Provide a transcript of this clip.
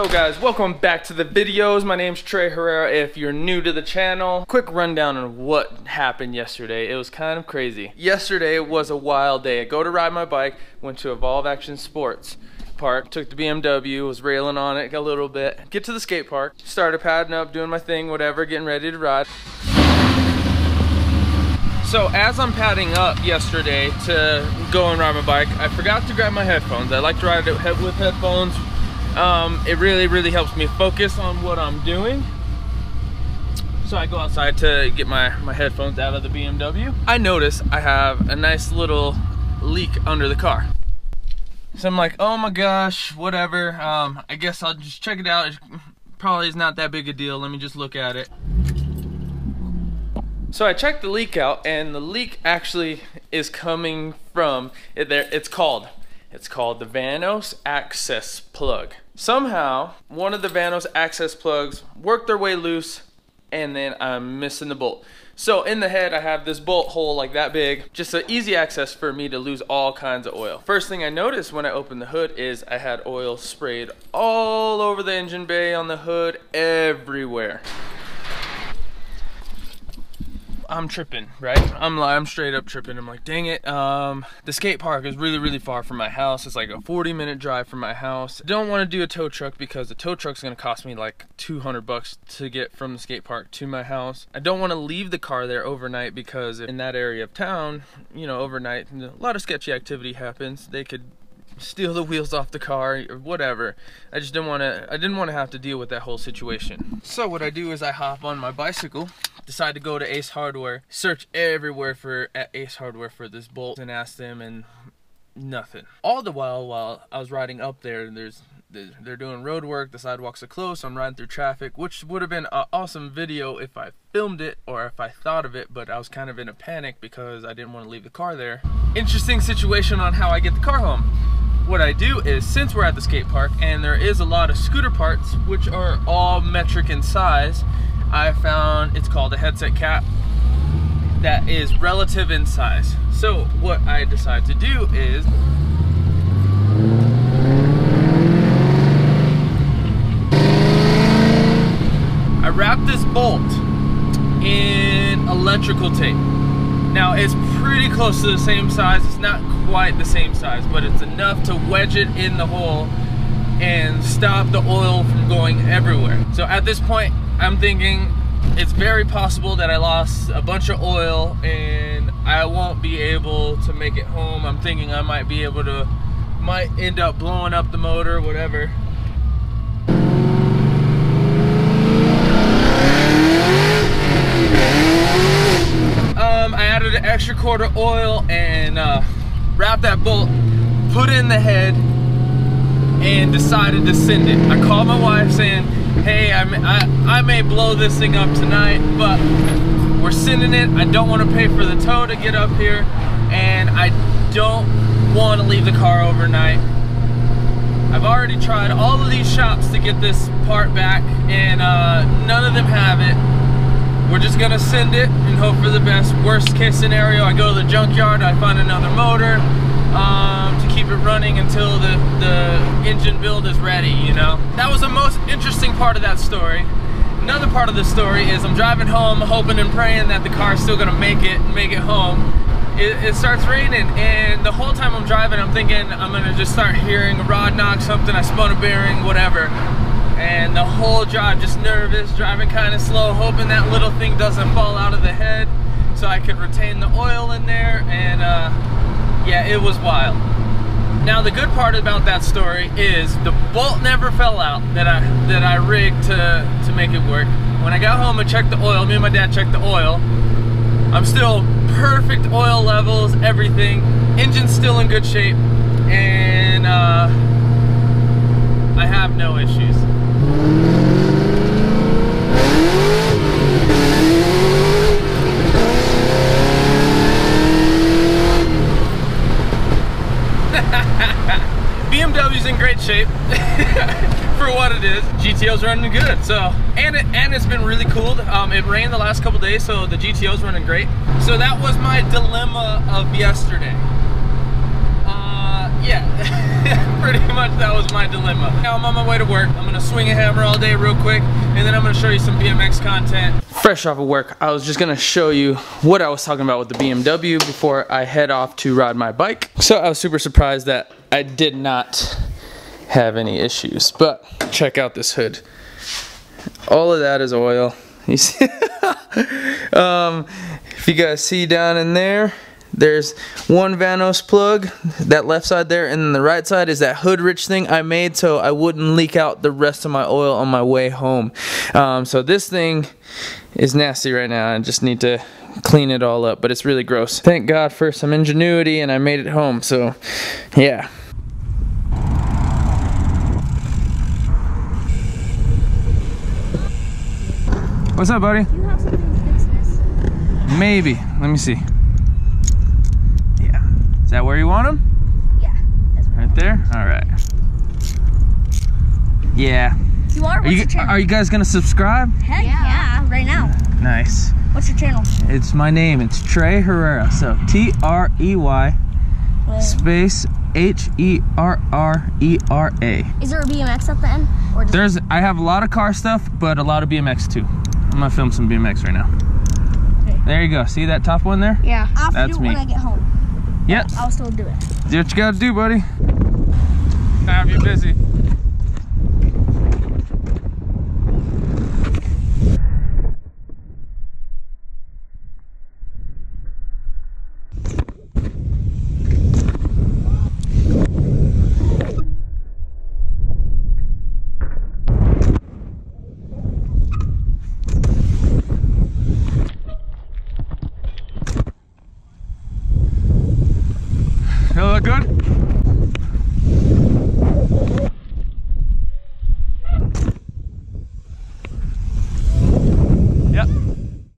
So guys, welcome back to the videos. My name's Trey Herrera if you're new to the channel. Quick rundown on what happened yesterday. It was kind of crazy. Yesterday was a wild day. I go to ride my bike, went to Evolve Action Sports Park, took the BMW, was railing on it a little bit. Get to the skate park, started padding up, doing my thing, whatever, getting ready to ride. So as I'm padding up yesterday to go and ride my bike, I forgot to grab my headphones. I like to ride it with headphones. It really helps me focus on what I'm doing. So I go outside to get my headphones out of the BMW. I notice I have a nice little leak under the car. So I'm like, oh my gosh, whatever. I guess I'll just check it out. It probably is not that big a deal. Let me just look at it. So I checked the leak out, and the leak actually is coming from it's called the Vanos access plug. Somehow one of the Vanos access plugs worked their way loose, and then I'm missing the bolt. So in the head I have this bolt hole like that big, just an easy access for me to lose all kinds of oil. First thing I noticed when I opened the hood is I had oil sprayed all over the engine bay, on the hood, everywhere. I'm tripping, right? I'm straight up tripping. I'm like, dang it. The skate park is really far from my house. It's like a 40-minute drive from my house. I don't want to do a tow truck because the tow truck's gonna cost me like $200 to get from the skate park to my house. I don't want to leave the car there overnight because in that area of town, you know, overnight, a lot of sketchy activity happens. They could steal the wheels off the car or whatever. I didn't want to have to deal with that whole situation. So what I do is I hop on my bicycle, decide to go to Ace Hardware, search everywhere at Ace Hardware for this bolt, and ask them, and nothing. All the while I was riding up there, they're doing road work, the sidewalks are closed, so I'm riding through traffic, which would have been an awesome video if I filmed it or if I thought of it, but I was kind of in a panic because I didn't want to leave the car there. Interesting situation on how I get the car home. What I do is, since we're at the skate park and there is a lot of scooter parts which are all metric in size, I found it's called a headset cap that is relative in size. So what I decide to do is I wrap this bolt in electrical tape. Now it's pretty close to the same size. It's not quite the same size, but it's enough to wedge it in the hole and stop the oil from going everywhere. So at this point, I'm thinking it's very possible that I lost a bunch of oil and I won't be able to make it home. I'm thinking I might end up blowing up the motor, whatever. I added an extra quart of oil and wrapped that bolt, put it in the head, and decided to send it. I called my wife saying, hey, I may blow this thing up tonight, but we're sending it. I don't want to pay for the tow to get up here, and I don't want to leave the car overnight. I've already tried all of these shops to get this part back, and none of them have it. We're just gonna send it and hope for the best. Worst case scenario, I go to the junkyard, I find another motor to keep it running until the engine build is ready, you know? That was the most interesting part of that story. Another part of the story is I'm driving home hoping and praying that the car's still gonna make it home. It starts raining, and the whole time I'm driving I'm thinking I'm gonna just start hearing a rod knock, something, I spun a bearing, whatever. And the whole drive, just nervous, driving kind of slow, hoping that little thing doesn't fall out of the head so I could retain the oil in there, and yeah, it was wild. Now the good part about that story is the bolt never fell out that I rigged to make it work. When I got home and checked the oil, me and my dad checked the oil, I'm still perfect oil levels, everything. Engine's still in good shape, and I have no issues. BMW's in great shape for what it is. GTO's running good, so and it's been really cool. It rained the last couple days, so the GTO's running great. So that was my dilemma of yesterday. Yeah, pretty much that was was my dilemma. Now I'm on my way to work. I'm gonna swing a hammer all day real quick, and then I'm gonna show you some BMX content. Fresh off of work, I was just gonna show you what I was talking about with the BMW before I head off to ride my bike. So I was super surprised that I did not have any issues, but check out this hood. All of that is oil. You see? If you guys see down in there, there's one Vanos plug, that left side there, and then the right side is that hood rich thing I made so I wouldn't leak out the rest of my oil on my way home. So this thing is nasty right now. I just need to clean it all up, but it's really gross. Thank God for some ingenuity and I made it home, so yeah. What's up, buddy? Do you have something to fix this? Maybe. Let me see. Yeah. Is that where you want them? Yeah. That's right there? Alright. Yeah. You are? What's your channel? Are you guys gonna subscribe? Heck yeah, right now. Nice. What's your channel? It's my name. It's Trey Herrera. So T-R-E-Y space H-E-R-R-E-R-A. Is there a BMX at the end? Or just I have a lot of car stuff, but a lot of BMX too. I'm gonna film some BMX right now. Okay. There you go. See that top one there? Yeah. I'll That's do it me. when I get home. Yep. I'll still do it. Do what you gotta do, buddy. Have you busy.